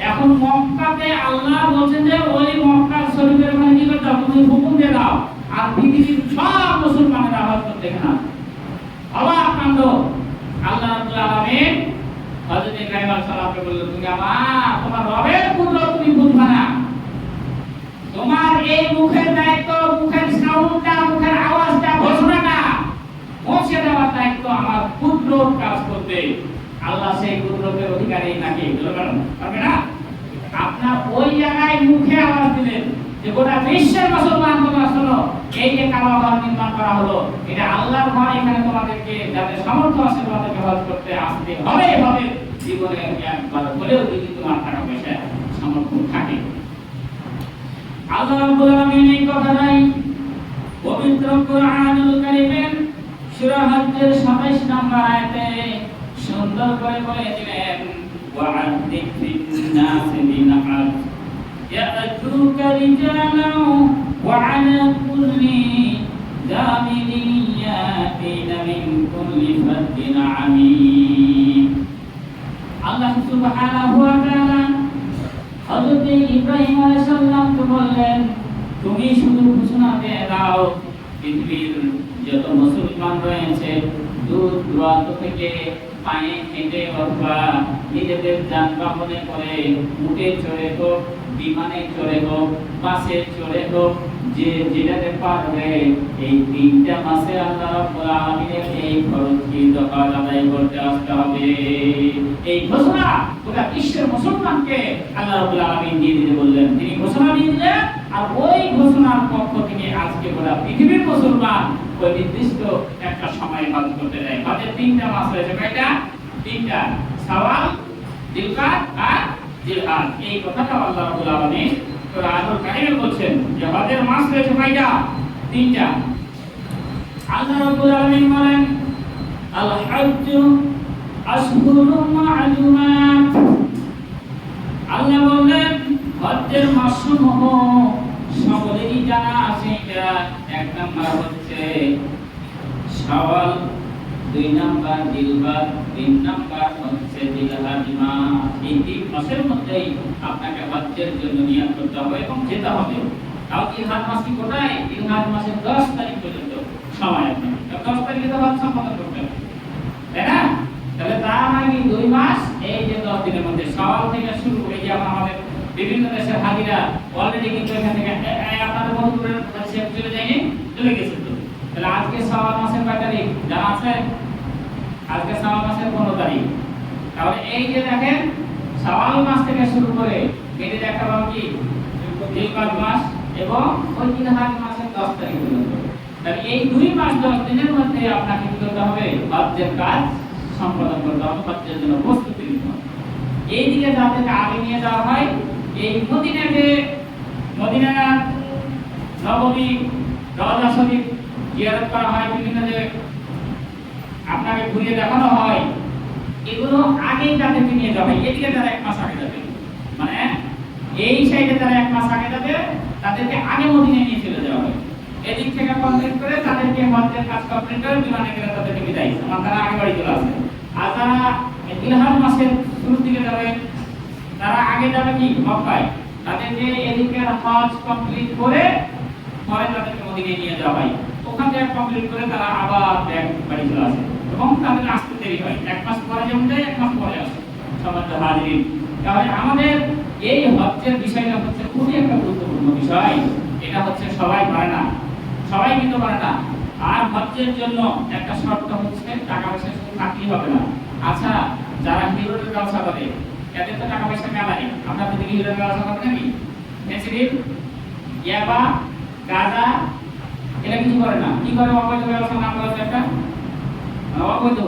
এখন মক্কাতে আল্লাহ বলছেন যে ওই মক্কা শরীফের ওখানে কি করতে হবে, তুমি হুকুম দিয়ে দাও, আর পৃথিবীর সব মুসলমানের আওয়াজ করতে না। অবাক কাণ্ড। আল্লাহ রাব্বুল আলামিন হযরত ইব্রাহিম আলাইহিস সালামকে বললেন, তুমি আমার তোমার রবের কুদরত তুমি বুঝবা না, তোমার এই মুখের দায়িত্ব, মুখের সাউন্ডটা, মুখের আওয়াজটা, ঘোষণাটা পৌঁছে দেওয়ার দায়িত্ব আমার কুদরত কাজ করতে। আল্লাহ সেই কুদরতের অধিকারী নাকি পারবে না? আপনার ওই জায়গায় মুখে আওয়াজ দিলেন যে গোটা বিশ্বের মুসলমান তোমরা শোনো, এই যে কাবা ঘর নির্মাণ করা হলো, এটা আল্লাহর ঘর, এখানে তোমাদেরকে যাদের সামর্থ্য আছে তোমাদেরকে হজ করতে আসতে হবে হবে, জীবনে একবার হলেও যদি তোমার টাকা পয়সা সামর্থ্য থাকে। আল্লাহ রাব্বুল আলামিন এই কথাটাই পবিত্র কোরআনুল কারীমের সূরা হজ্জের ২৭ নম্বর আয়াতে সুন্দর করে বলে দিলেন, ওয়া'আদ্দিন ফিন-নাসি বিল-'আদ ইয়া'তুকা রিজালান ওয়া 'আলা কুল্লি যামিলিন ইয়াতিনা মিন কুল্লি ফাজ্জিন 'আমীম। আল্লাহ সুবহানাহু ওয়া তাআলা হযরত ইব্রাহিম আলাইহিস সালামকে বললেন, তুমি শুধু ঘোষণা দিয়ে দাও, পৃথিবীর যত মুসলমান রয়েছে দূর দূরান্ত থেকে পায়ে হেঁটে অথবা নিজেদের যানবাহনে করে, উঠে চড়ে হোক, বিমানে চড়ে হোক, বাসে চড়ে হোক, যে যেটাতে পারবে এই 3টা মাসে আল্লাহ রাব্বুল আলামিনের এই ফরজকৃত কাজ আদায় করতে আসতে হবে। এই ঘোষণা গোটা বিশ্বের মুসলমানকে আল্লাহ রাব্বুল আলামিন দিয়ে দিতে বললেন। তিনি ঘোষণা দিয়ে দিলেন, আর ওই ঘোষণার পক্ষ থেকে আজকে গোটা পৃথিবীর মুসলমান ওই নির্দিষ্ট একটা সময় হজ করতে যায়। হজের 3টা মাস রয়েছে, কয়টা? 3টা, শাওয়াল, জিলকাদ আর জিলহাজ। এই কথাটা আল্লাহ রাব্বুল আলামিন কোরআনুল কারীমে বলছেন যে হজের মাস রয়েছে কয়টা? 3টা। আল্লাহ রাব্বুল আলামিন বলেন, আল হজ্জু আশহুরুম মা'লুমাত। আল্লাহ বলেন হজ্জের মাসসমূহ সকলেরই জানা আছে। এটা 1 নাম্বার হচ্ছে শাওয়াল, 2 নাম্বার জিলহাজ, 3 নাম্বার হচ্ছে জিলহাজ মাস। এই 3 মাসের মধ্যেই আপনাকে হজ্জের জন্য নিয়ত করতে হবে এবং যেতে হবে। তাও জিলহাজ মাস কি কোথায়? জিলহাজ মাসের 10 তারিখ পর্যন্ত সময় আছে। 10 তারিখে তো হজ সম্পন্ন করতে হবে, তাই না? তাহলে তার মানে 2 মাস, এই যে 10 দিনের মধ্যে শাওয়াল থেকে শুরু করে, যে আমাদের বিভিন্ন দেশের হাজিরা অলরেডি কিন্তু এখান থেকে আপনাদের বন্ধুদের কাছে চলে যায়নি, চলে গেছে তো। তাহলে আজকে শাওয়াল মাসের কয় তারিখ জানা আছে? আজকে শাওয়াল মাসের 15 তারিখ। তাহলে এই যে দেখেন শাওয়াল মাস থেকে শুরু করে এদের একটা নাম কি জিলকাদ মাস এবং ওই জিলহাজ মাসের 10 তারিখ পর্যন্ত। তাহলে এই 2 মাস 10 দিনের মধ্যে আপনাকে কি করতে হবে? হজ্জের কাজ সম্পাদন করতে হবে, হজ্জের জন্য প্রস্তুতি নিতে হবে। এই দিকে যাদেরকে আগে নিয়ে যাওয়া হয়, এই মদিনাতে মদিনা নববী রওজা শরীফ জিয়ারত করা হয়, বিভিন্ন যে আপনাকে ঘুরিয়ে দেখানো হয়, এগুলো আগেই তাদেরকে নিয়ে যাবে। এদিকে তারা 1 মাস আগে যাবে, মানে এই সাইডে তারা 1 মাস আগে যাবে, তাদেরকে আগে মদিনায় নিয়ে চলে যাওয়া হবে। এদিক থেকে কমপ্লিট করে তাদেরকে হজ্জের কাজ কমপ্লিট করে বিমানে করে তাদেরকে বিদায়, আমার তারা আগে বাড়ি চলে আসবে। আর তারা জিলহাজ মাসের শুরুর দিকে যাবে, তারা আগে যাবে কি মক্কায়, তাদেরকে এদিকে হজ কমপ্লিট করে পরে তাদেরকে মদিনায় নিয়ে যাওয়া হয়। ওখান থেকে কমপ্লিট করে তারা আবার ব্যাক বাড়ি চলে আসে এবং তাদের আসতে দেরি হয়। 1 মাস পরে যেমন যায়, 1 মাস পরে আসে। সমাজ হাজিরিন, তাহলে আমাদের এই হজ্জের বিষয়টা হচ্ছে খুবই একটা গুরুত্বপূর্ণ বিষয়। এটা হচ্ছে সবাই পারে না, সবাই কিন্তু পারে না। আর হজ্জের জন্য একটা শর্ত হচ্ছে টাকা পয়সা শুধু থাকলেই হবে না। আচ্ছা, যারা হিরোর ব্যবসা করে এদের তো টাকা পয়সা মেলাই। আপনাদের দিকে হিরোর ব্যবসা করে নাকি? ফেন্সিডিল, ইয়াবা, গাঁজা, এটা কিছু করে না। কি করে? অবৈধ ব্যবসা নাম করেছে একটা অবৈধ,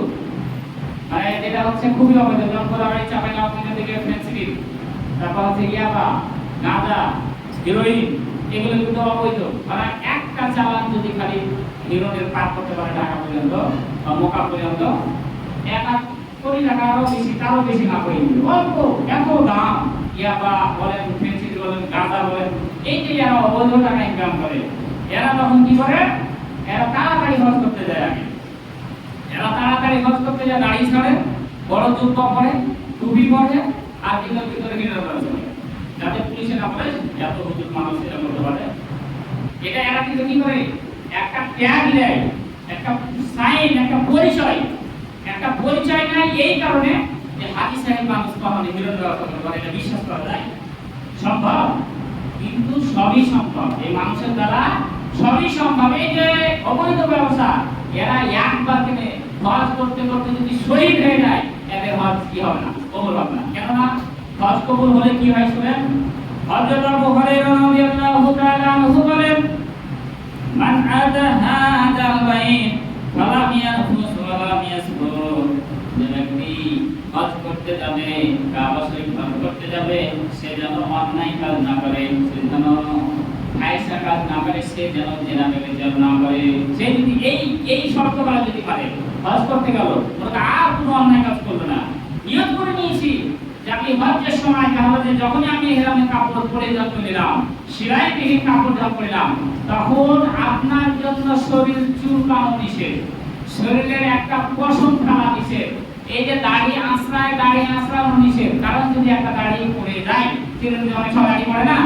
মানে যেটা হচ্ছে খুবই অবৈধ। যেমন গোদাবাড়ি, চাঁপাইনবাবগঞ্জের দিকে ফেন্সিডিল, তারপর হচ্ছে ইয়াবা, গাঁজা, হিরোইন, এগুলো কিন্তু অবৈধ। মানে একটা চালান যদি খালি হিরোদের পার করতে পারে ঢাকা পর্যন্ত বা মোকা পর্যন্ত, 1 কোটি টাকা আরো বেশি, তারও বেশি না করে দিল। অল্প এত দাম, ইয়াবা বলেন, ফেন্সিডিল বলেন, গাঁজা বলেন, এই যে এরা অবৈধ টাকা ইনকাম করে, এরা তখন কি করে? এরা তাড়াতাড়ি হজ করতে করতে যায় আগে। এরা তাড়াতাড়ি হজ করতে যায়, দাড়ি ছাড়ে, বড় জুব্বা পরে, টুপি পরে, আর ভিতরে হিটার করে চলে, যাতে পুলিশে না বলে এত হুজুর মানুষ এটা করতে পারে। এটা এরা কিন্তু কি করে, একটা ট্যাগ দেয়, একটা সাইন, একটা পরিচয় নাই। এই কারণে যে হাজি সাহেব মানুষ কখনো হিরণ ব্যবস্থা করতে পারে, এটা বিশ্বাস করা যায় সম্ভব? কিন্তু সবই সম্ভব, এই মানুষের দ্বারা সবই সম্ভব। এই যে অবৈধ ব্যবসা, এরা একবার থেকে হজ করতে করতে যদি শহীদ হয়ে যায়, এদের হজ কি হবে না, কবুল হবে না। কেননা হজ কবুল হলে কি হয় শুনেন, হযরত আবু হুরায়রা রাদিয়াল্লাহু তাআলা আনহু বলেন, মান আতা হাদাল বাইত ফালাম ইয়ারফুস ওয়ালাম ইয়াসবুর, যে ব্যক্তি হজ করতে যাবে, কাবা শরীফ হজ করতে যাবে, সে যেন অন্যায় কাজ না করে, সে যেন ফাহিশা কাজ না করে, সে যেন জেনা ব্যভিচার না করে। সে যদি এই শর্তগুলো যদি পারে, হজ করতে গেল, ওটা আর কোনো অন্যায় কাজ করবে না। নিয়ত করে নিয়েছি যে আমি হজের সময় তাহলে যখনই আমি ইহরামের কাপড় পরে যখন নিলাম, সিরাইবিহীন কাপড় যখন পরলাম, তখন আপনার জন্য শরীর চুলকানো নিষেধ, শরীরের একটা পশম ফেলা নিষেধ। এই যে দাড়ি আঁচড়ানো নিষেধ, কারণ যদি একটা দাড়ি পড়ে যায়, চিরঞ্জীবী অনেক সময় দাড়ি পড়ে না,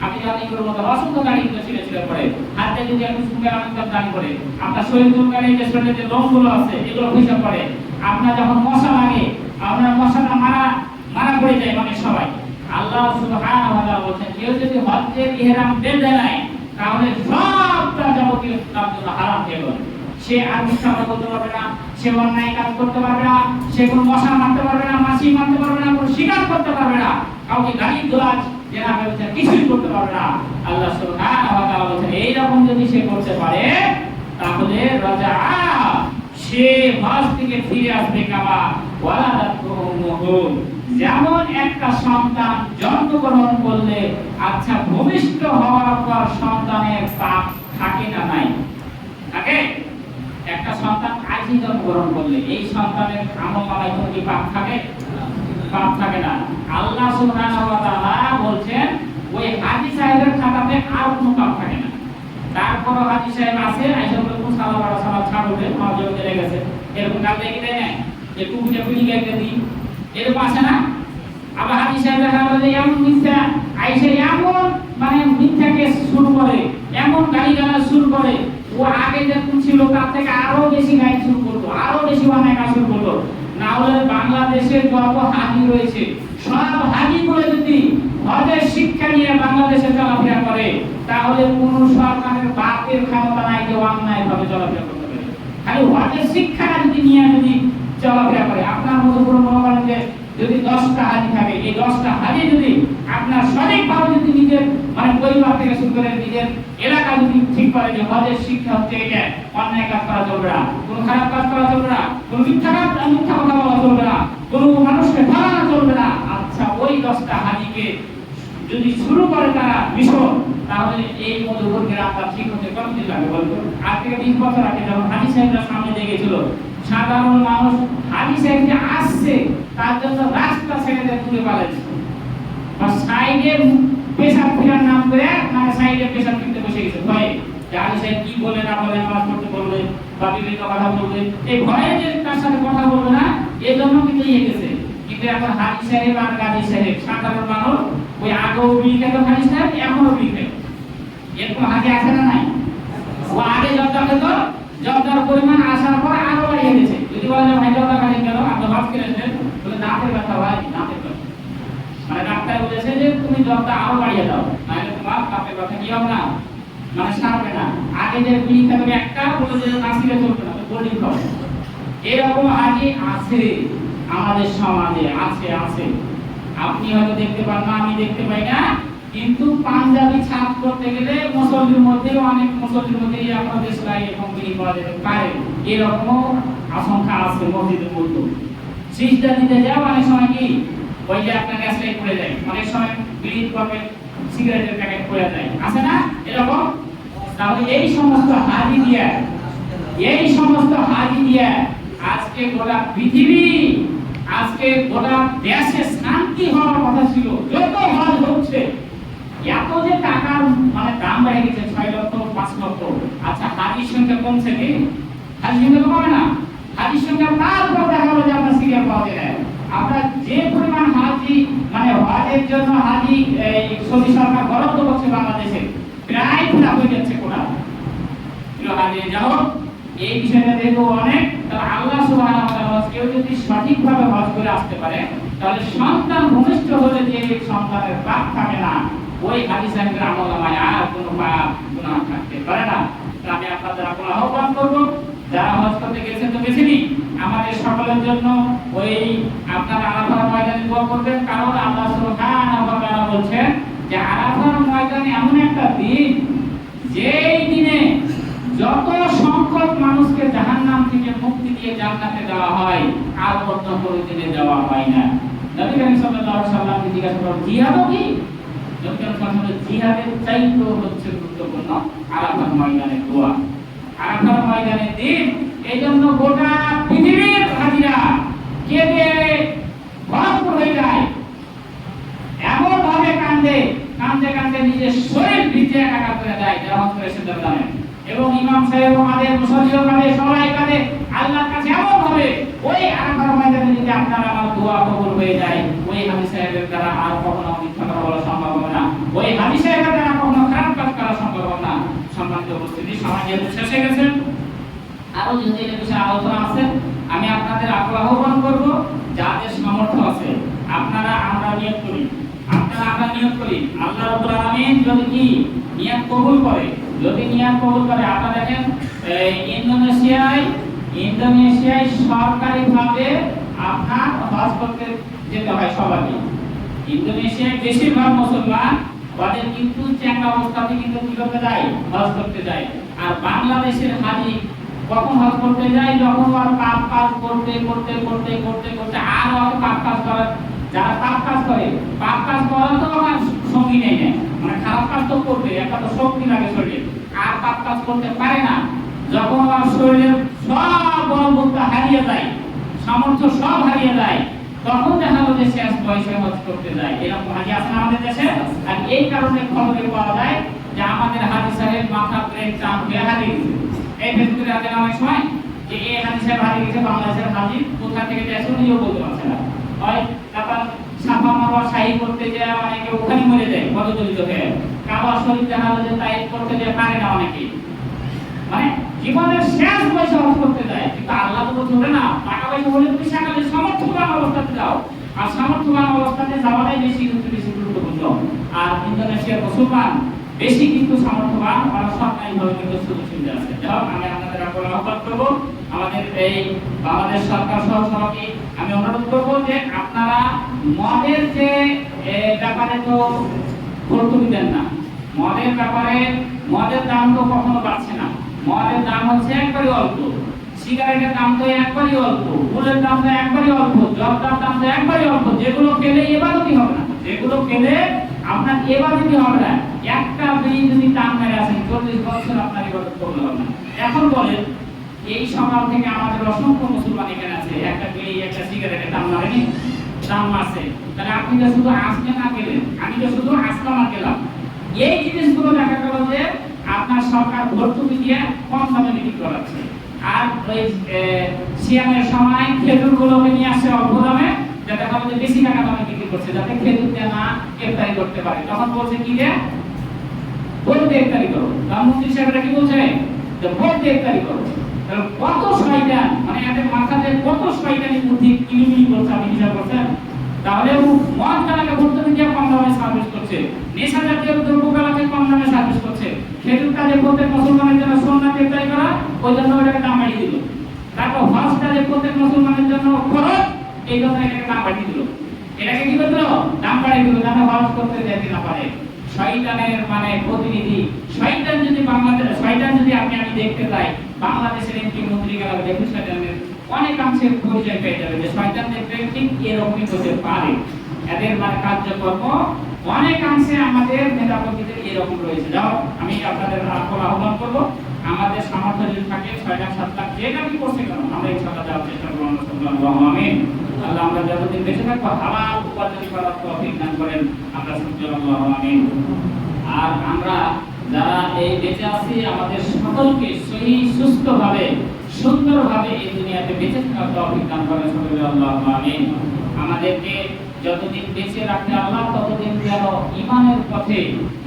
আপনি যখন এগুলোর মতো অসংখ্য দাড়ি ছিঁড়ে পড়ে, হাতে যদি একটু চুলকানো দাড়ি পড়ে, আপনার শরীর চুলকানে, যে শরীরের যে লোমগুলো আছে এগুলো ভেসে পড়ে, আপনার যখন মশা লাগে, আপনার মশাটা মারা পড়ে যায় অনেক সবাই। আল্লাহ সুবহানাহু ওয়া তাআলা বলেন, কেউ যদি হজ্জের ইহরাম বেঁধে নেয়, তাহলে সবটা যাবতীয় তার জন্য হারাম হয়ে গেল। সে আর মিথ্যা কথা বলতে পারবে না, সে অন্যায় কাজ করতে পারবে না, সে কোনো মশা মারতে পারবে না, মাছি মারতে পারবে না, কোনো শিকার করতে পারবে না, কাউকে গালি গালাজ জেনা ব্যভিচার কিছুই করতে পারবে না। আল্লাহ সুবহানাহু ওয়া তাআলা বলেন, এইরকম যদি সে করতে পারে, তাহলে রাজা সে হজ থেকে ফিরে আসবে কামা ওয়ালাদাতুহু, যেমন একটা সন্তান জন্মগ্রহণ করলে, আচ্ছা ভূমিষ্ঠ হওয়ার পর সন্তানের পাপ থাকে না নাই? থাকে। একটা সন্তান আজই জন্মগ্রহণ করলে, এই সন্তানের আমলনামায় কোনো কি পাপ থাকে? পাপ থাকে না। আল্লাহ সুবহানাহু ওয়া তাআলা বলছেন, ওই হাজী সাহেবের খাতাতে আর কোনো পাপ থাকে না। তারপর হাজী সাহেব আছে, আইসা বলে কোন সালাম ছাড়বে, আমার জন্য চলে গেছে, এরকম কাজ দেখি দেয় না, একটু বুঝে বুঝি গেছে দিই, এরকম আছে না? আবার হাজী সাহেব দেখা বলে এমন মিথ্যা আইসা, এমন মানে মিথ্যাকে শুরু করে, এমন গালিগালাজ শুরু করে, ও আগে যেরকম ছিল তার থেকে আরো বেশি গালি শুরু করতো, আরো বেশি অন্যায় কাজ শুরু করতো। না হলে বাংলাদেশের যত হাজী রয়েছে, সব হাজীগুলো যদি হজের শিক্ষা নিয়ে বাংলাদেশে চলাফেরা করে, তাহলে কোন সরকারের বাপের ক্ষমতা নাই যে অন্যায় ভাবে চলাফেরা করতে পারে। খালি হজের শিক্ষা যদি নিয়ে যদি চলাফেরা করে, আপনার মতো কোনো মনে করেন যে যদি 10টা হাজী থাকে, এই 10টা হাজী যদি আপনার সঠিকভাবে যদি নিজের মানে পরিবার থেকে শুরু করে নিজের এলাকা যদি ঠিক করে যে হজের শিক্ষা হচ্ছে এটা, অন্যায় কাজ করা চলবে না, কোনো খারাপ কাজ করা চলবে না, কোনো মিথ্যা কথা বলা চলবে না, কোনো মানুষকে ঠকানো চলবে না। আচ্ছা, ওই 10টা হাজীকে যদি শুরু করে তারা মিশন, তাহলে এই মধুপুরকে রাস্তা ঠিক হতে কতদিন লাগে বলতো? আজ থেকে 20 বছর আগে যখন হাজী সাহেবরা সামনে দিয়ে গেছিল, সাধারণ মানুষ হাজী সাহেব যে আসছে তার জন্য রাস্তা ছেড়ে দিয়ে দূরে পালাচ্ছে, বা সাইডে পেশাব ফেরার নাম করে মানে সাইডে পেশাব ফিরতে বসে গেছে ভয়ে, যে হাজী সাহেব কি বলে না বলে, নামাজ পড়তে বলবে বা বিভিন্ন কথা বলবে, এই ভয়ে যে তার সাথে কথা বলবে না, এই জন্য কিন্তু ইয়ে গেছে। কিন্তু এখন হাজী সাহেব আর গাজী সাহেব সাধারণ মানুষ ওই আগেও বিখ্যাত হাজী সাহেব, এখনো বিখ্যাত। এরকম হাজী আছে না নাই? ও আগে জর্দা খেত, জর্দার পরিমাণ আসার পর আরো বাড়িয়ে দিয়েছে। যদি বলে যে ভাই জর্দা খালি কেন, আপনি হজ কিনেছেন, বলে দাঁতের ব্যথা ভাই, দাঁতের ব্যথা, মানে ডাক্তার বলেছে যে তুমি জর্দা আরো বাড়িয়ে দাও, নাহলে তোমার দাঁতের ব্যথা কি হবে না, মানে সারবে না। আগে যে বিড়ি খেতে একটা বলে যে নাসিরে চলবে না, বলি খাও। এরকম হাজী আছে আমাদের সমাজে, আছে। আপনি হয়তো দেখতে পান না, আমি দেখতে পাই না, কিন্তু পাঞ্জাবি ছাপ করতে গেলে মুসলিমের মধ্যে অনেক মুসলিমের মধ্যে আপনাদের সেলাই এবং বিড়ি করা যেতে পারে, এরকমও আশঙ্কা আছে মসজিদের মধ্যে। সিজদা দিতে যাও অনেক সময় কি ওই যে আপনার গ্যাস লাইট পড়ে যায়, অনেক সময় বিড়ির প্যাকেট, সিগারেটের প্যাকেট পড়ে যায়, আছে না এরকম? তাহলে এই সমস্ত হাজি দিয়া আজকে গোটা পৃথিবী, আজকে গোটা দেশে শান্তি হওয়ার কথা ছিল। যত হজ হচ্ছে, এত যে টাকার মানে দাম বেড়ে গেছে, 6 লক্ষ 5 লক্ষ, আচ্ছা হাজির সংখ্যা কমছে কি? হাদিস সঙ্গে তো পাবে না, হাদিস সঙ্গে তারপর দেখা গেল যে আপনার সিরিয়াল পাওয়া যায় না। আমরা যে পরিমাণ হাজি মানে হজের জন্য হাজি সৌদি সরকার বরাদ্দ করছে বাংলাদেশে, প্রায় পুরা হয়ে যাচ্ছে কোরআন হাজি। যাই হোক, এই বিষয়টা দেখবো অনেক। তাহলে আল্লাহ সুবহানাহু ওয়া তাআলা কেউ যদি সঠিকভাবে হজ করে আসতে পারে, তাহলে সন্তান ভূমিষ্ঠ হলে যে সন্তানের পাপ থাকে না, ওই হাজি সাহেবের আমলনামায় আর কোনো পাপ গুনাহ থাকতে পারে না। আমি আপনাদের আহ্বান করবো, যারা হজ করতে গেছেন তো গেছেনই, আমাদের সকলের জন্য ওই আপনারা আরাফার ময়দানে দোয়া করবেন। কারণ আল্লাহ সুবহানাহু ওয়া তাআলা বলছেন যে আরাফার ময়দানে এমন একটা দিন, যেই দিনে যত সংখ্যক মানুষকে জাহান্নাম থেকে মুক্তি দিয়ে জান্নাতে দেওয়া হয়, আর অন্য কোনো দিনে দেওয়া হয় না। নবী করিম সাল্লাল্লাহু আলাইহি ওয়াসাল্লাম জিজ্ঞাসা করেন, জিহাদ কি? নবী করিম সাল্লাল্লাহু আলাইহি ওয়াসাল্লাম জিহাদের চাইতেও হচ্ছে গুরুত্বপূর্ণ আরাফার ময়দানে দোয়া। আরাফার ময়দানের দিন এই জন্য গোটা পৃথিবীর হাজিরা কেঁদে ভরপুর হয়ে যায়, এমন ভাবে কান্দে কান্দে কান্দে নিজের শরীর ভিজে একাকার করে দেয়, যেমন করে সেটা জানেন। এবং ইমাম সাহেব আমাদের মুসল্লিও কাঁদে, সবাই কাঁদে আল্লাহর কাছে এমন ভাবে। ওই আরাফার ময়দানে যদি আপনার আমার দোয়া কবুল হয়ে যায়, ওই হাজি সাহেবের দ্বারা আর কখনো মিথ্যা কথা বলা সম্ভব হবে না, ওই হাজি সাহেবের দ্বারা কখনো খারাপ কাজ করা সম্ভব হবে না। সম্মানিত উপস্থিতি, সমাজে শেষ হয়ে গেছেন, আরো যদি এই বিষয়ে আলোচনা আছে, আমি আপনাদের আহ্বান করব, যাদের সামর্থ্য আছে আপনারা আমরা নিয়ত করি, আমরা নিয়ত করি, আল্লাহ রাব্বুল আলামিন যদি কি নিয়ত কবুল করে, যদি নিয়ত কবুল করে। আপনারা দেখেন ইন্দোনেশিয়ায় সরকারিভাবে আপনার হজ করতে যেতে হয় সবাইকে। ইন্দোনেশিয়ায় বেশিরভাগ মুসলমান ওদের কিন্তু চেঙ্গা অবস্থাতে কিন্তু কি করতে যায়, হজ করতে যায়। আর বাংলাদেশের হাজি কখন হজ করতে যায়, যখন আর পাপ কাজ করতে করতে করতে করতে করতে আর অত পাপ কাজ করে, যারা পাপ কাজ করে, পাপ কাজ করা তো আমার সঙ্গী নেই, মানে খারাপ কাজ তো করবে, একটা তো শক্তি লাগে শরীরে, আর পাপ কাজ করতে পারে না। যখন আমার শরীরের সব বলবত্তা হারিয়ে যায়, সামর্থ্য সব হারিয়ে যায়, তখন দেখা গেল যে শেষ বয়সে হজ করতে যায়। এরকম হাজি আছেন আমাদের দেশে। আর এই কারণে খবরে পাওয়া যায় যে আমাদের হাজি সাহেব মাথা ব্রেন চাপ হয়ে হারিয়ে গেছে। এই ফেসবুকে আছে অনেক সময় যে এই হাজি সাহেব হারিয়ে গেছে, বাংলাদেশের হাজি কোথা থেকে গেছে উনিও বলতে পারছে না। হয় তারপর সাফা মারওয়া সাহি করতে যায় অনেকে ওখানে মরে যায় পদদলিত হয়ে, কাবা শরীফ দেখা গেল যে তাই করতে যায় পারে না অনেকে, মানে জীবনের শেষ বয়সে হজ করতে যায়। কিন্তু আল্লাহ তো বলছে না, টাকা পয়সা হলে তুমি সেখানে সামর্থ্যবান অবস্থাতে যাও, আর সামর্থ্যবান অবস্থাতে যাওয়াটাই বেশি গুরুত্বপূর্ণ। আর ইন্দোনেশিয়ার মুসলমান বেশি কিন্তু সামর্থ্যবান, আর সরকারিভাবে কিন্তু সুযোগ সুবিধা আছে। যাই হোক, আমি আপনাদের আহ্বান করবো, আমাদের এই বাংলাদেশ সরকার সহ সবাইকে আমি অনুরোধ করবো যে আপনারা মদের যে ব্যাপারে তো ভর্তুকি দেন না, মদের ব্যাপারে মদের দাম তো কখনো বাড়ছে না, মদের দাম হচ্ছে একবারই অল্প, সিগারেটের দাম তো একবারই অল্প, ফুলের দাম তো একবারই অল্প, জর্দার দাম তো একবারই অল্প, যেগুলো খেলে এবাদতই হবে না, যেগুলো খেলে আপনার এবাদতই হবে না। একটা বিড়ি যদি টান মেরে আসেন 40 বছর আপনার ইবাদত করতে হবে না। এখন বলেন, এই সকাল থেকে আমাদের অসংখ্য মুসলমান এখানে আছে, একটা বিড়ি একটা সিগারেটের দাম মারেনি, দাম মারছে, তাহলে আপনি তো শুধু আসলে না গেলেন, আমি তো শুধু আসলাম না গেলাম। এই জিনিসগুলো দেখা গেল যে আপনার সরকার ভর্তুকি দিয়ে কম দামে বিক্রি করাচ্ছে। আর ওই সিয়ামের সময় খেজুরগুলোকে নিয়ে আসছে অল্প দামে, যাতে আমাদের বেশি টাকা দামে বিক্রি করছে, যাতে খেজুর দিয়ে না ইফতারি করতে পারে। তখন বলছে কি যে ভোট দিয়ে ইফতারি করো, মন্ত্রী সাহেবরা কি বলছে, ভোট দিয়ে ইফতারি করো। কত শয়তান, মানে এদের মাথাতে কত শয়তানি বুদ্ধি কিলিমিলি করছে, আপনি হিসাব করছেন। তাহলে মদ কালাকে ভর্তুকি দিয়ে কম দামে সার্ভিস করছে, নেশা জাতীয় দ্রব্য কালাকে কম দামে সার্ভিস করছে, খেজুর কাজে প্রত্যেক মুসলমানের জন্য সুন্নাত ইফতারি করা, ওই জন্য ওটাকে দাম বাড়িয়ে দিল। তারপর হজ কাজে প্রত্যেক মুসলমানের জন্য খরচ, এই জন্য এটাকে দাম বাড়িয়ে দিল। এটাকে কি করলো, দাম বাড়িয়ে দিল, যাতে হজ করতে যেতে না পারে। শয়তানের মানে প্রতিনিধি শয়তান। যদি বাংলাদেশ শয়তান যদি আমি দেখতে চাই, বাংলাদেশের এমপি মন্ত্রী গেলে দেখুন শয়তানের অনেকাংশে পরিচয় পেয়ে যাবে যে শয়তান দেখতে ঠিক এরকমই হতে পারে। এদের মানে কার্যকর্ম অনেকাংশে আমাদের নেতাপতিদের এরকম রয়েছে। যাও, আমি আপনাদের আহ্বান করবো, আমাদের সামর্থ্য যদি থাকে 6 লাখ 7 লাখ যেটা কি করছে কেন, আমরা ইনশাআল্লাহ দেওয়ার চেষ্টা করবো। আমিন। আল্লাহ আমরা যতদিন বেঁচে থাকবো হালাল উপার্জন করার তৌফিক দান করেন, আমরা সুবহানাল্লাহ আমিন। আর আমরা যারা এই বেঁচে আছি, আমাদের সকলকে সহি সুস্থভাবে সুন্দরভাবে এই দুনিয়াতে বেঁচে থাকার তৌফিক দান করেন সকলে আল্লাহুম্মা আমিন। আমাদেরকে যতদিন বেঁচে রাখে আল্লাহ ততদিন যেন ঈমানের পথে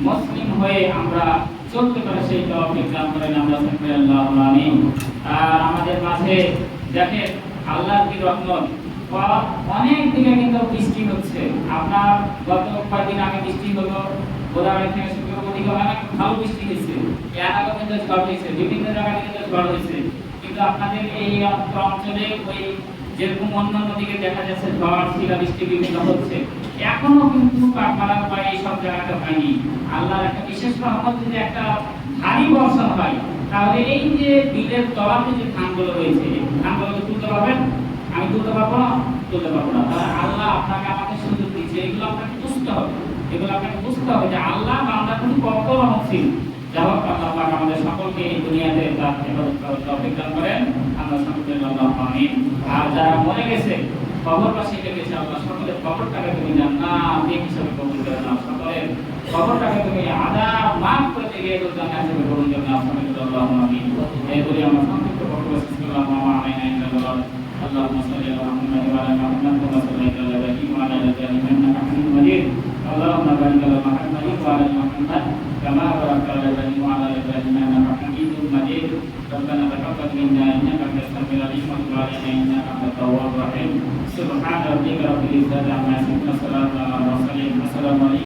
মুসলিম হয়ে আমরা চলতে পারে সেই তৌফিক দান করেন আমরা সকলে আল্লাহুম্মা আমিন। আর আমাদের মাঝে দেখেন আল্লাহর কি রহমত, অনেক দিকে কিন্তু বৃষ্টি হচ্ছে। আপনার গত কয়েকদিন আগে বৃষ্টি হলো, গোদাগাড়ি থেকে শুক্রবার দিকে অনেক ভালো বৃষ্টি হয়েছে, এলাকা কিন্তু ঝড় হয়েছে, বিভিন্ন জায়গায় কিন্তু ঝড় হয়েছে। কিন্তু আপনাদের এই অঞ্চলে ওই যেরকম অন্যান্য দিকে দেখা যাচ্ছে ঝড় শিলাবৃষ্টি বিভিন্ন হচ্ছে, এখনো কিন্তু কারখানা বা এইসব জায়গাতে হয়নি। আল্লাহর একটা বিশেষ রহমত যদি একটা ভারী বর্ষণ হয়, তাহলে এই যে বিলের তলাতে যে ধানগুলো রয়েছে, ধানগুলো তুলতে পারবেন, আমি তুলতে পারবো না, তুলতে পারবো না। তাহলে আল্লাহ আপনাকে আমাকে সুযোগ দিচ্ছে, এগুলো আপনাকে বুঝতে হবে, এগুলো আপনাকে বুঝতে হবে যে আল্লাহ বান্দার প্রতি কত রহমশীল। যাই হোক, আল্লাহ পাক আমাদের সকলকে এই দুনিয়াতে তার ইবাদত করার তৌফিক দান করেন আমরা সকলে আল্লাহুম্মা আমিন। আর যারা মরে গেছে, কবরবাসী হয়ে গেছে, আল্লাহ সকলের কবরটাকে তুমি জান্নাত হিসেবে কবুল করে নাও, সকলের কবরটাকে তুমি আযাব মাফ করে দিয়ে জান্নাত হিসেবে কবুল করে নাও, সকলে আল্লাহুম্মা আমিন। এই বলে আমরা সংক্ষিপ্ত বক্তব্য শেষ করলাম। আমিন ইনশাআল্লাহ। اللهم صل على محمد وعلى ال محمد كما صليت على ابراهيم وعلى ال ابراهيم انك حميد مجيد. اللهم بارك على محمد وعلى ال محمد كما باركت على ابراهيم وعلى ال ابراهيم انك حميد مجيد. ربنا تقبل منا انك انت السميع العليم وتب علينا انك انت التواب الرحيم. سبحان ربك رب العزه عما يصفون وسلام على المرسلين. السلام عليكم.